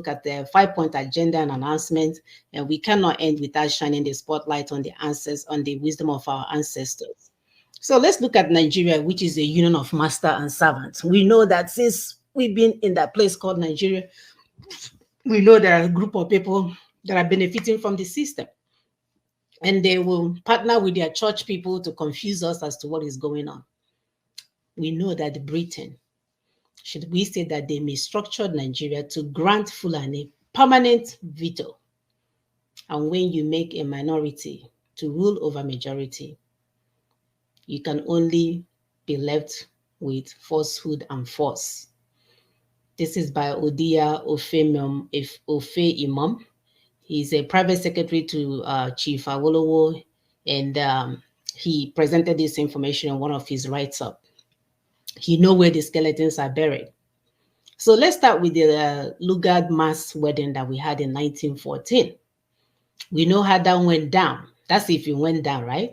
look at the 5-point agenda and announcement, and we cannot end without shining the spotlight on the answers, on the wisdom of our ancestors. So let's look at Nigeria, which is a union of master and servant. We know that since we've been in that place called Nigeria, we know there are a group of people that are benefiting from the system. And they will partner with their church people to confuse us as to what is going on. We know that Britain, should we say that they misstructured Nigeria to grant Fulani permanent veto. And when you make a minority to rule over majority, you can only be left with falsehood and force. This is by Odia Ofe Imam. He's a private secretary to Chief Awolowo, and he presented this information in one of his write-up. He knows where the skeletons are buried. So let's start with the Lugard mass wedding that we had in 1914. We know how that went down. That's if it went down, right?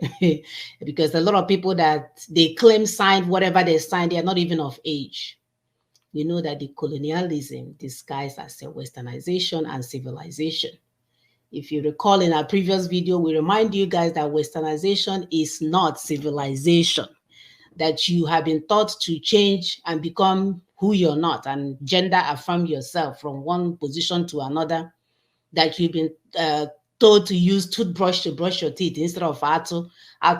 Because a lot of people that they claim signed whatever they signed, they are not even of age. We know that the colonialism disguised as a westernization and civilization. If you recall in our previous video, we remind you guys that westernization is not civilization, that you have been taught to change and become who you're not and gender affirm yourself from one position to another, that you've been told to use toothbrush to brush your teeth instead of atu,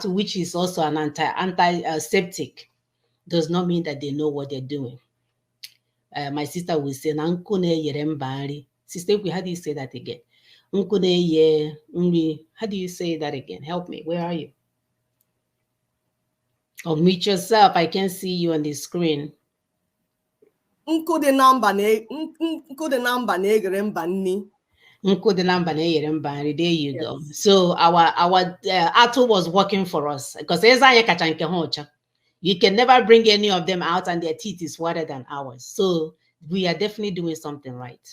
which is also an antiseptic, does not mean that they know what they're doing. My sister will say, Sister, how do you say that again? How do you say that again? Help me. Where are you? Unmute yourself. I can't see you on the screen. There you go. So our Ato was working for us because you can never bring any of them out and their teeth is wider than ours. So we are definitely doing something right.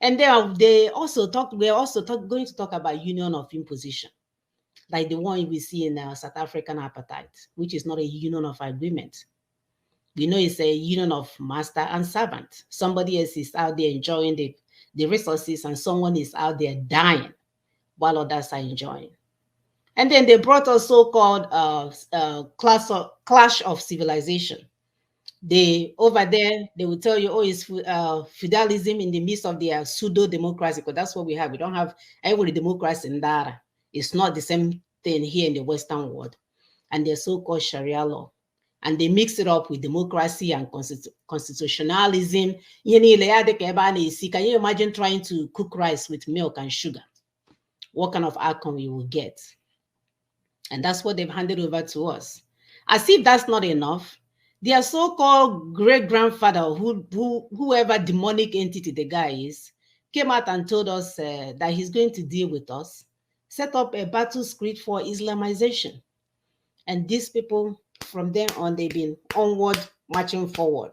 And then we're also going to talk about union of imposition, like the one we see in South African apartheid, which is not a union of agreement. We know it's a union of master and servant. Somebody else is out there enjoying the resources and someone is out there dying while others are enjoying. And then they brought a so-called clash of civilization. Over there, they will tell you, oh, it's feudalism in the midst of their pseudo-democracy, because that's what we have. We don't have every democracy in Dara. It's not the same thing here in the Western world. And their so-called Sharia law. And they mix it up with democracy and constitutionalism. Can you imagine trying to cook rice with milk and sugar? What kind of outcome you will get? And that's what they've handed over to us. As if that's not enough, their so-called great-grandfather, whoever demonic entity the guy is, came out and told us that he's going to deal with us, set up a battle script for Islamization. And these people, from then on, they've been onward, marching forward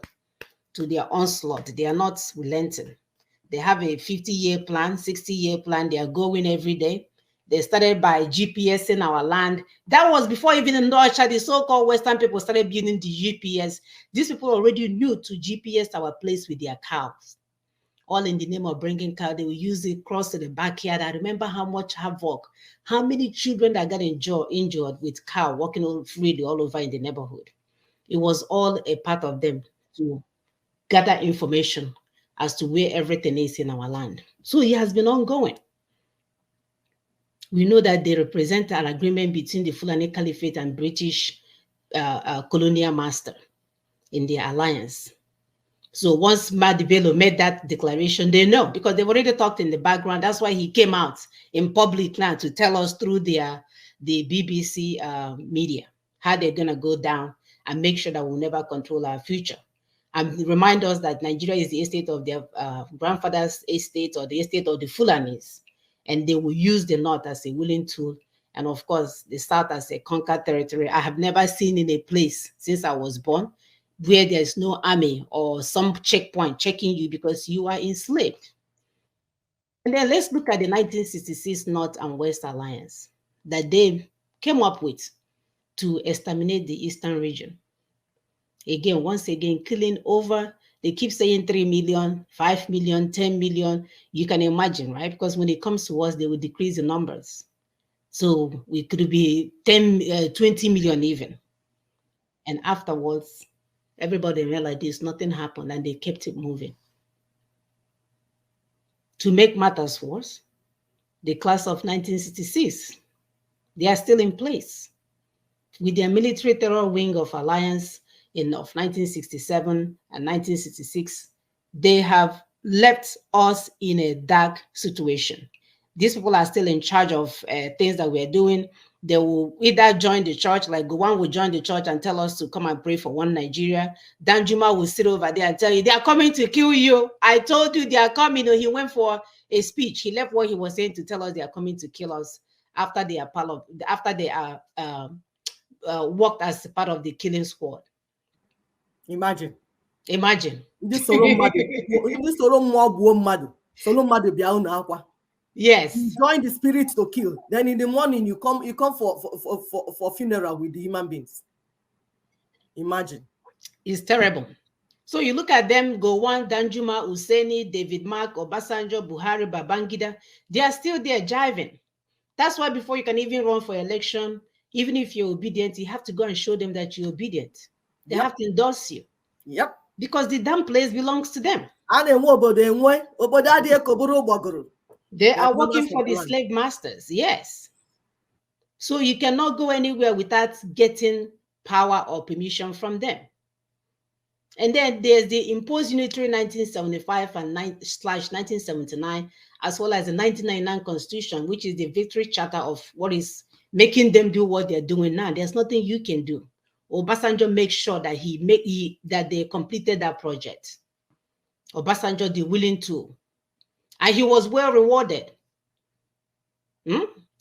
to their onslaught. They are not relenting. They have a 50-year plan, 60-year plan. They are going every day. They started by GPS in our land. That was before even in Deutsche, the so-called Western people started building the GPS. These people already knew to GPS our place with their cows. All in the name of bringing cow, they will use it cross to the backyard. I remember how much havoc, how many children that got injured with cow walking freely all over in the neighborhood. It was all a part of them to gather information as to where everything is in our land. So it has been ongoing. We know that they represent an agreement between the Fulani Caliphate and British colonial master in their alliance. So once Mahdi Bello made that declaration, they know because they've already talked in the background. That's why he came out in public now to tell us through the BBC media how they're going to go down and make sure that we'll never control our future. And remind us that Nigeria is the estate of their grandfather's estate or the estate of the Fulanis. And they will use the North as a willing tool. And of course, the South as a conquered territory. I have never seen in a place since I was born where there's no army or some checkpoint checking you because you are enslaved. And then let's look at the 1966 North and West Alliance that they came up with to exterminate the Eastern region. Again, once again, killing over They keep saying 3 million, 5 million, 10 million. You can imagine, right? Because when it comes to us, they will decrease the numbers. So we could be 10, 20 million even. And afterwards, everybody realized this, nothing happened, and they kept it moving. To make matters worse, the class of 1966, they are still in place with their military terror wing of alliance of 1967 and 1966. They have left us in a dark situation. These people are still in charge of things that we're doing. They will either join the church, like Gowon will join the church and tell us to come and pray for one Nigeria. Danjuma will sit over there and tell you, they are coming to kill you. I told you they are coming. He went for a speech. He left what he was saying to tell us they are coming to kill us after they are worked as part of the killing squad. Imagine. Imagine. Ndị soro mmụọ gbuo mmadụ, soro mmadụ bịa unu akwa. Yes. You join the spirit to kill. Then in the morning you come for funeral with the human beings. Imagine. It's terrible. So you look at them, Gowon, Danjuma, Hussaini, David Mark, Obasanjo, Buhari, Babangida, they are still there jiving. That's why before you can even run for election, even if you're obedient, you have to go and show them that you're obedient. They have to endorse you. Yep. Because the damn place belongs to them. They are working for the slave masters, yes. So you cannot go anywhere without getting power or permission from them. And then there's the imposed unitary 1975 and /1979, as well as the 1999 Constitution, which is the victory charter of what is making them do what they're doing now. There's nothing you can do. Obasanjo makes sure that that they completed that project. Obasanjo, the willing tool. And he was well rewarded.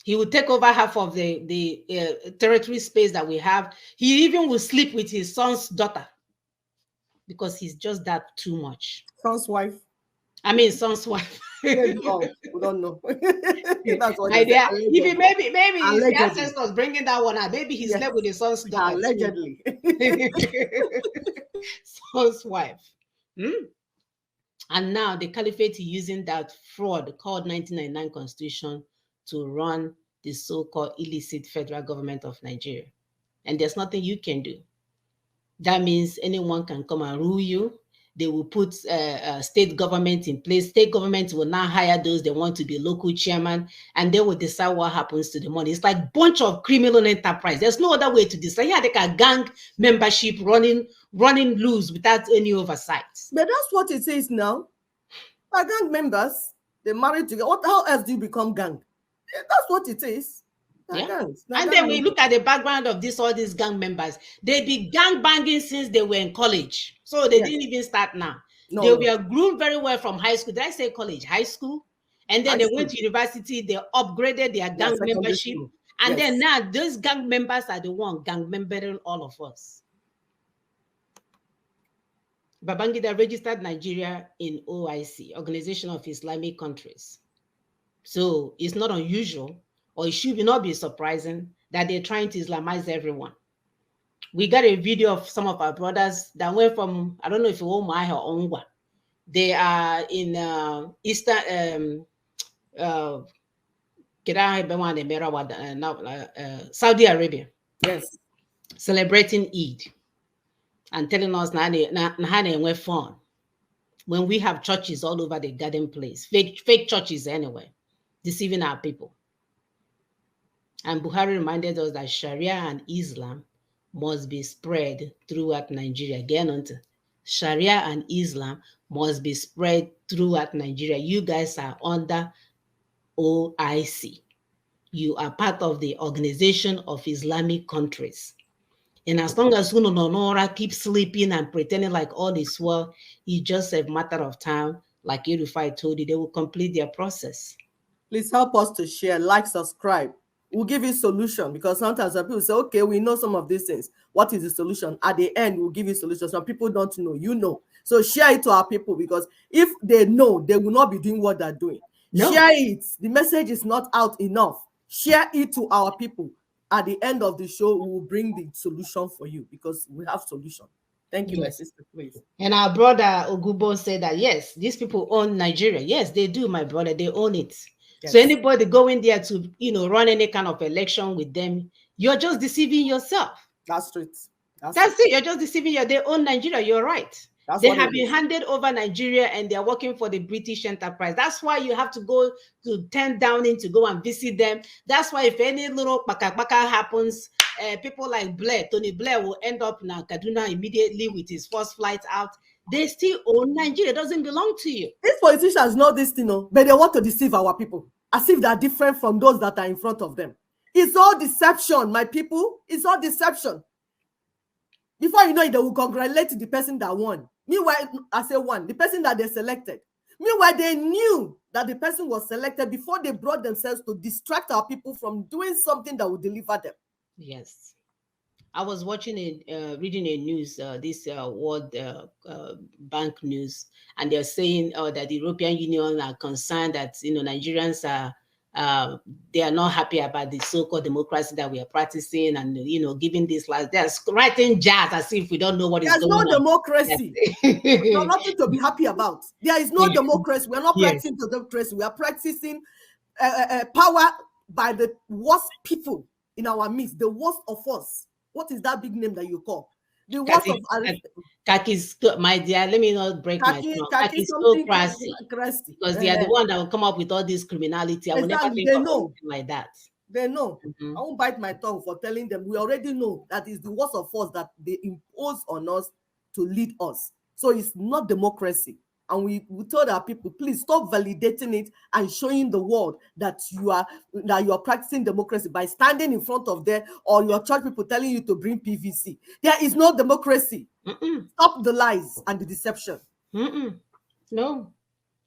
He would take over half of the territory space that we have. He even will sleep with his son's daughter because he's just that too much. Son's wife. I mean, son's wife. Oh, we don't know. That's what if maybe his ancestors bringing that one out. Maybe he slept with his son's daughter. Allegedly. Son's wife. And now the caliphate is using that fraud called 1999 Constitution to run the so-called illicit federal government of Nigeria. And there's nothing you can do. That means anyone can come and rule you. They will put state government in place. State government will now hire those they want to be local chairman, and they will decide what happens to the money. It's like a bunch of criminal enterprise. There's no other way to decide. Yeah, they can gang membership running loose without any oversight. But that's what it says now. Our gang members, they married together. How else do you become gang? That's what it is. Yeah. And then we look at the background of all these gang members. They be gang banging since they were in college. So they didn't even start now. They were groomed very well from high school. Did I say college? High school. And then they went to university. They upgraded their gang membership. And then now those gang members are the one gang membering all of us. Babangida registered Nigeria in OIC, Organization of Islamic Countries. So it's not unusual, or it should not be surprising, that they're trying to Islamize everyone. We got a video of some of our brothers that went from, I don't know if it was Omai or Ongwa. They are in Saudi Arabia. Yes. Celebrating Eid and telling us how they were fun. When we have churches all over the garden place, fake churches anyway, deceiving our people. And Buhari reminded us that Sharia and Islam must be spread throughout Nigeria. Again, on Sharia and Islam must be spread throughout Nigeria. You guys are under OIC. You are part of the Organization of Islamic Countries. And as long as Nonora keeps sleeping and pretending like all is well, it's just a matter of time. Like Erufai told you, they will complete their process. Please help us to share, like, subscribe. We'll give you solution, because sometimes people say, okay, we know some of these things. What is the solution? At the end, we'll give you solutions. Some people don't know, you know. So share it to our people, because if they know, they will not be doing what they're doing. No. Share it. The message is not out enough. Share it to our people. At the end of the show, we will bring the solution for you, because we have solution. Thank you, my Yes. sister, please. And our brother Ogubo said that yes, these people own Nigeria. Yes, they do, my brother. They own it. So Yes, anybody going there to run any kind of election with them, you're just deceiving yourself. that's it. That's it. That's it. You're just deceiving your they own Nigeria. You're right. That's They what have it been is. handed over Nigeria and they're working for the British enterprise. That's why you have to go to 10 Downing to go and visit them. That's why if any little baka happens, people like Blair, Tony Blair will end up in Kaduna immediately with his first flight out. They still own Nigeria. It doesn't belong to you. These politicians know this thing, but they want to deceive our people as if they're different from those that are in front of them. It's all deception, my people. It's all deception. Before you know it, they will congratulate the person that won. Meanwhile, I say one, the person that they selected. Meanwhile, they knew that the person was selected before they brought themselves to distract our people from doing something that would deliver them. Yes. I was watching reading a news, this World Bank news, and they're saying that the European Union are concerned that Nigerians are they are not happy about the so-called democracy that we are practicing, and giving this like they're writing jazz as if we don't know what is There's going no on. democracy. There's nothing to be happy about. There is no democracy. We're not Yes. practicing democracy. We are practicing power by the worst people in our midst, the worst of us. What is that big name that you call? The worst of my dear, let me not break my tongue. something Crusty, because they are the one that will come up with all this criminality. I will never exactly. think They of know. anything like that. They know. Mhm. I won't bite my tongue for telling them. We already know that is the worst of us that they impose on us to lead us. So it's not democracy. And we told our people, please stop validating it and showing the world that you are practicing democracy by standing in front of them or your church people telling you to bring PVC. There is no democracy. Stop the lies and the deception. No,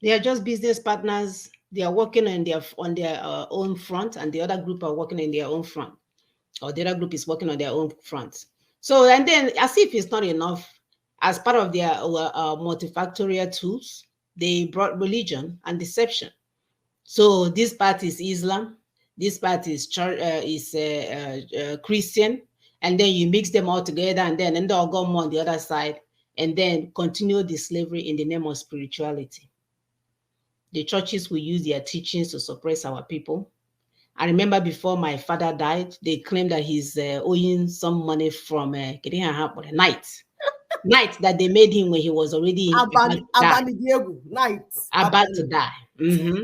they are just business partners. They are working on their own front, and the other group are working in their own front, or the other group is working on their own front. So, and then as if it's not enough, as part of their multifactorial tools, they brought religion and deception. So this part is Islam, this part is Christian, and then you mix them all together, and then they'll go more on the other side, and then continue the slavery in the name of spirituality. The churches will use their teachings to suppress our people. I remember before my father died, they claimed that he's owing some money from night that they made him when he was already about to die. Mm-hmm.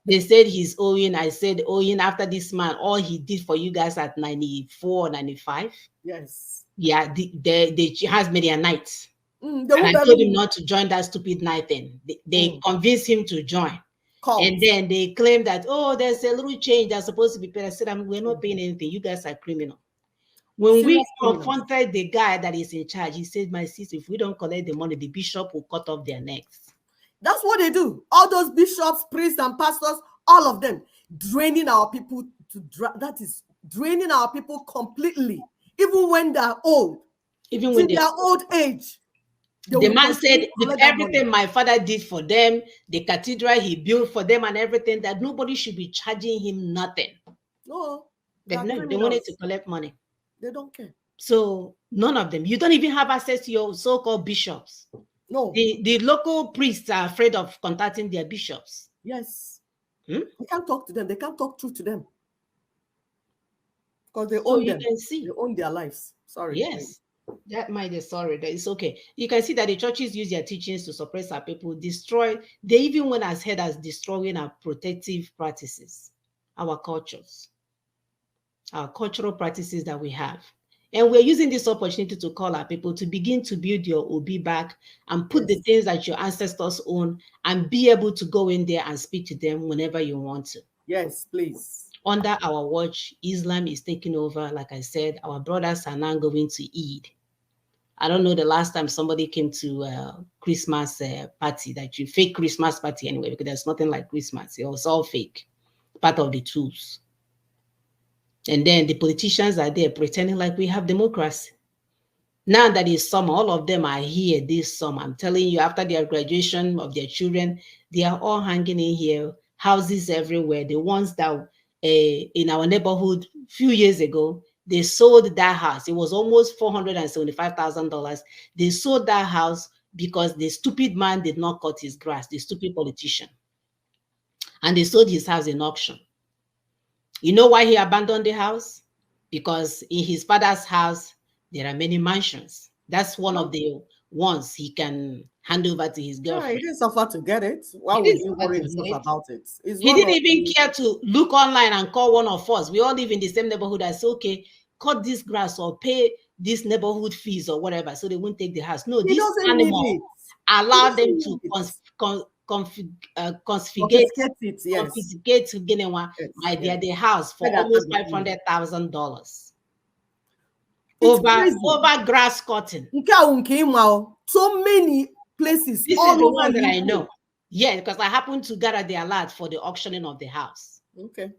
They said he's owing. I said owing after this man, all he did for you guys at 94, 95. Yes. Yeah, they has made a night. And I told him not to join that stupid night then. They convinced him to join. And then they claim that, oh, there's a little change that's supposed to be paid. I said, we're not paying anything. You guys are criminal. When we confronted the guy that is in charge, he said, my sister, if we don't collect the money, the bishop will cut off their necks. That's what they do. All those bishops, priests, and pastors, all of them, draining our people that is draining our people completely, even when they're old. Even when they're old age. The man said, with everything my father did for them, the cathedral he built for them and everything, that nobody should be charging him nothing. No. They wanted to collect money. They don't care. So none of them. You don't even have access to your so-called bishops. No. The local priests are afraid of contacting their bishops. Yes. They can't talk to them. They can't talk truth to them. Because they So own you them. can see. They own their lives. Sorry. Yes. That might be sorry. That it's okay. You can see that the churches use their teachings to suppress our people, destroy. They even went as head as destroying our protective practices, our cultures, our cultural practices that we have. And we're using this opportunity to call our people to begin to build your OB back and put the things that your ancestors own and be able to go in there and speak to them whenever you want to. Yes, please. Under our watch, Islam is taking over. Like I said, our brothers are now going to Eid. I don't know the last time somebody came to a Christmas party, that you fake Christmas party anyway, because there's nothing like Christmas. It was all fake, part of the tools. And then the politicians are there pretending like we have democracy. Now that it's summer, all of them are here this summer. I'm telling you, after their graduation of their children, they are all hanging in here, houses everywhere. The ones that in our neighborhood a few years ago, They sold that house. It was almost $475,000. They sold that house because the stupid man did not cut his grass, the stupid politician. And they sold his house in auction. You know why he abandoned the house? Because in his father's house, there are many mansions. That's one of the ones he can hand over to his Yeah, he girlfriend. didn't suffer to get it. Why He would didn't he suffer worry to himself get it. about it? It's He one didn't of even the, care to look online and call one of us. We all live in the same neighborhood. I say, okay, cut this grass or pay this neighborhood fees or whatever, so they won't take the house. No, he this doesn't need animal it. He allowed them doesn't to need it. confiscate Confiscate it, yes. my Yes. the house for Beg and almost pardon. $500,000 It's over crazy. grass cutting. So many places This is all the over one that I UK. know. Yeah, because I happened to gather the alert for the auctioning of the house. Okay.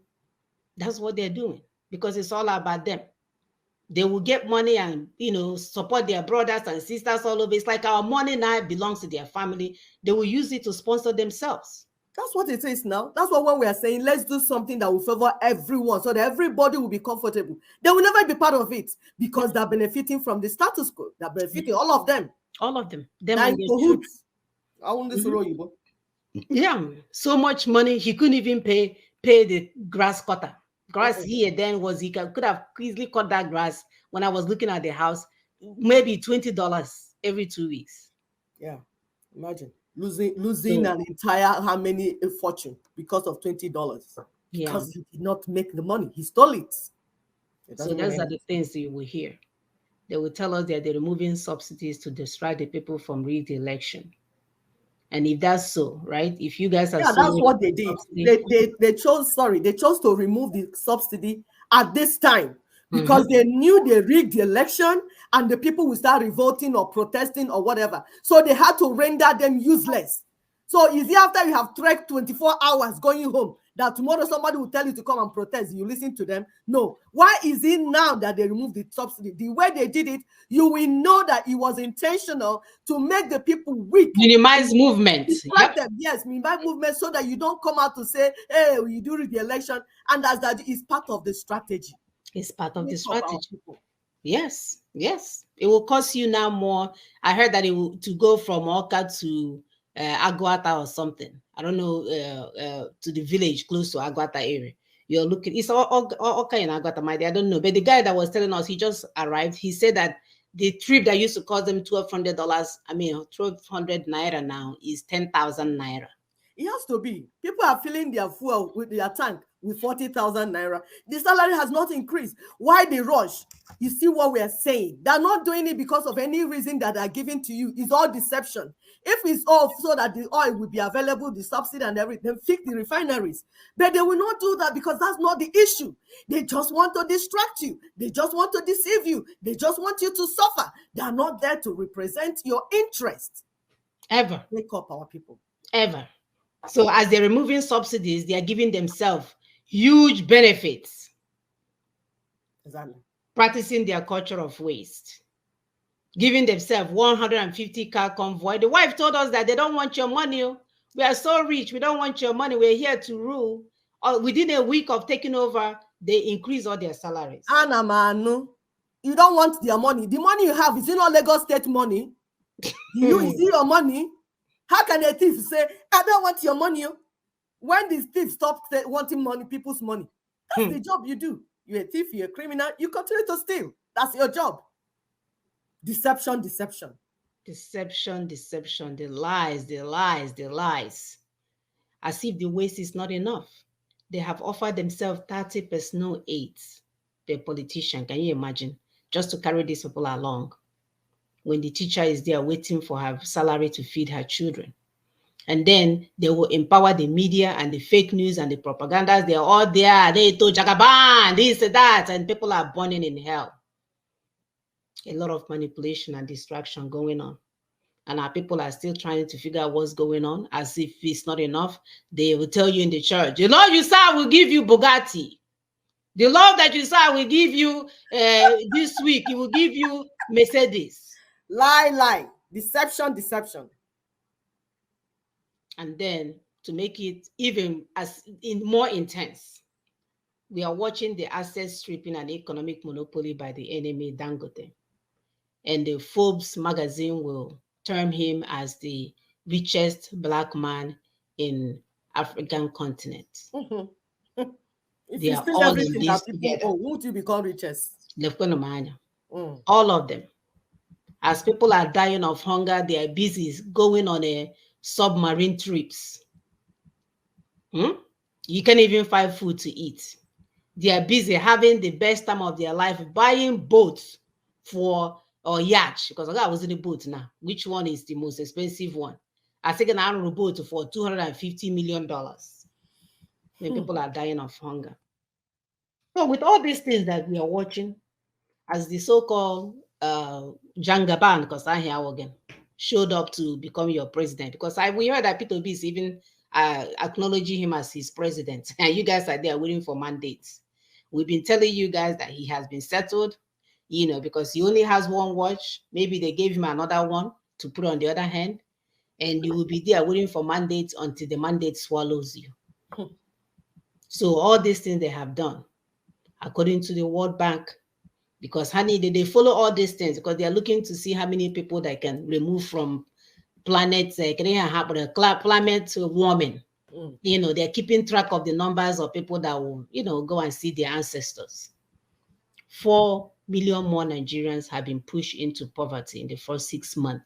That's what they're doing because it's all about them. They will get money and support their brothers and sisters all over. It's like our money now belongs to their family. They will use it to sponsor themselves. That's what it is now. That's what when we are saying, let's do something that will favor everyone so that everybody will be comfortable. They will never be part of it because they're benefiting from the status quo. They're benefiting, all of them. All of them They're and in their children. cahoots. I want this roll you. Yeah, so much money he couldn't even pay the grass cutter. Grass here then was he could have easily cut that grass when I was looking at the house, maybe $20 every 2 weeks. Yeah, imagine losing So an entire how many a fortune because of $20 yeah, because he did not make the money. He stole it. It so doesn't make those are any the sense. things that you will hear. They will tell us that they're removing subsidies to distract the people from read the election. And if that's so, right? If you guys are Yeah, so that's worried what they about did. subsidy, They chose to remove the subsidy at this time mhm, because they knew they rigged the election and the people will start revolting or protesting or whatever. So they had to render them useless. So is it after you have trekked 24 hours going home that tomorrow somebody will tell you to come and protest? You listen to them? No. Why is it now that they removed the subsidy? The way they did it, you will know that it was intentional to make the people weak. minimize movement. Distract Yep, them, yes, minimize movement so that you don't come out to say, hey, you do the election, and as that is part of the strategy. it's part of the Wake up our strategy. people. Yes, yes. It will cost you now more. I heard that it will to go from Oka to Aguata or something. I don't know, to the village close to Aguata area. You're looking, it's all Oka in Aguata, my dear. I don't know. But the guy that was telling us, he just arrived. He said that the trip that used to cost them $1,200, I mean, 1,200 naira now is 10,000 naira. It has to be. People are filling their fuel with their tank with 40,000 naira. The salary has not increased. Why the rush? You see what we are saying? They're not doing it because of any reason that are given to you. It's all deception. If it's all so that the oil will be available, the subsidy and everything, fix the refineries. But they will not do that because that's not the issue. They just want to distract you. They just want to deceive you. They just want you to suffer. They are not there to represent your interest. Ever, Wake up, our people. ever. So as they're removing subsidies, they are giving themselves huge benefits, Exactly. practicing their culture of waste, giving themselves 150 car convoy. The wife told us that they don't want your money. We are so rich. We don't want your money. We're here to rule. Within a week of taking over, they increase all their salaries. Anna Manu, you don't want their money. The money you have, is it not Lagos State money? Is it your money? How can a thief say, I don't want your money? When the thief stops wanting money, people's money, that's the job you do. You're a thief, you're a criminal, you continue to steal. That's your job. Deception, deception. Deception, deception, the lies, the lies, the lies. As if the waste is not enough. They have offered themselves 30 personal aides. The politician, can you imagine? Just to carry these people along when the teacher is there waiting for her salary to feed her children. And then they will empower the media and the fake news and the propagandas. They're all there. They told Jagaban, this and that, and people are burning in hell. A lot of manipulation and distraction going on. And our people are still trying to figure out what's going on, as if it's not enough. They will tell you in the church, the Lord you serve will give you Bugatti. The Lord that you serve will give you this week, he will give you Mercedes. Lie, lie. Deception, deception. And then to make it even more intense, we are watching the asset stripping and economic monopoly by the enemy Dangote. And the Forbes magazine will term him as the richest black man in African continent. Mhm. If They you are steal all in everything this that people together. own, won't you become richest? Mm. All of them. As people are dying of hunger, they are busy going on a submarine trips. You can't even find food to eat. They are busy having the best time of their life, buying boats for or yacht, because I was in a boat now. Which one is the most expensive one? I think an hour boat for $250 million. When Hmm. people are dying of hunger. So with all these things that we are watching, as the so-called Jangaban, because I hear again, showed up to become your president, because we heard that Peter B is even acknowledging him as his president, and you guys are there waiting for mandates. We've been telling you guys that he has been settled, because he only has one watch. Maybe they gave him another one to put on the other hand, and you will be there waiting for mandates until the mandate swallows you. So all these things they have done, according to the World Bank, because honey, they follow all these things because they are looking to see how many people they can remove from planet climate warming. Mm. They're keeping track of the numbers of people that will go and see their ancestors. 4 million more Nigerians have been pushed into poverty in the first 6 months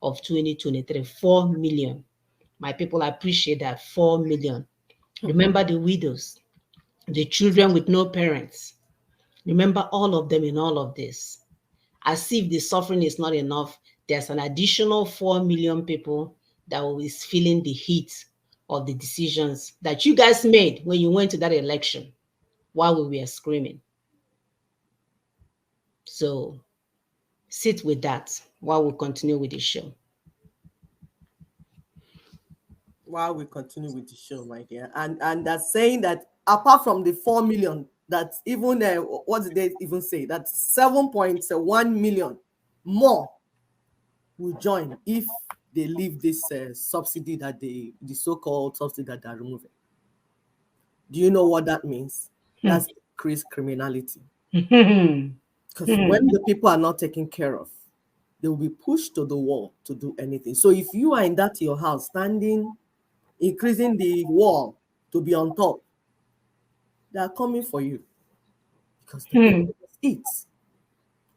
of 2023. 4 million. My people appreciate that. 4 million. Remember the widows, the children with no parents. Remember all of them in all of this. As if the suffering is not enough, there's an additional 4 million people that is feeling the heat of the decisions that you guys made when you went to that election while we were screaming. So sit with that while we continue with the show. While we continue with the show, my dear, and that's saying that apart from the 4 million, that even what did they even say? That 7.1 million more will join if they leave this subsidy that the so-called subsidy that they're removing. Do you know what that means? That's increased criminality. Because when the people are not taken care of, they will be pushed to the wall to do anything. So if you are in that your house standing, increasing the wall to be on top, they are coming for you because the people must eat.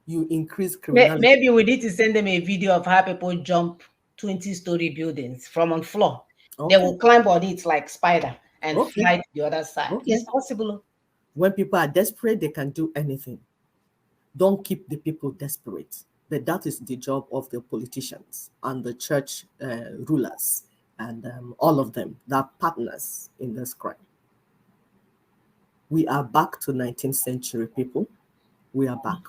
You increase criminality. Maybe we need to send them a video of how people jump 20-story buildings from on floor. They Okay, will climb on it like spider and okay, fly to the other side. okay. It's possible. When people are desperate, they can do anything. Don't keep the people desperate. But that is the job of the politicians and the church rulers and all of them that are partners in this crime. We are back to 19th century people. We are back.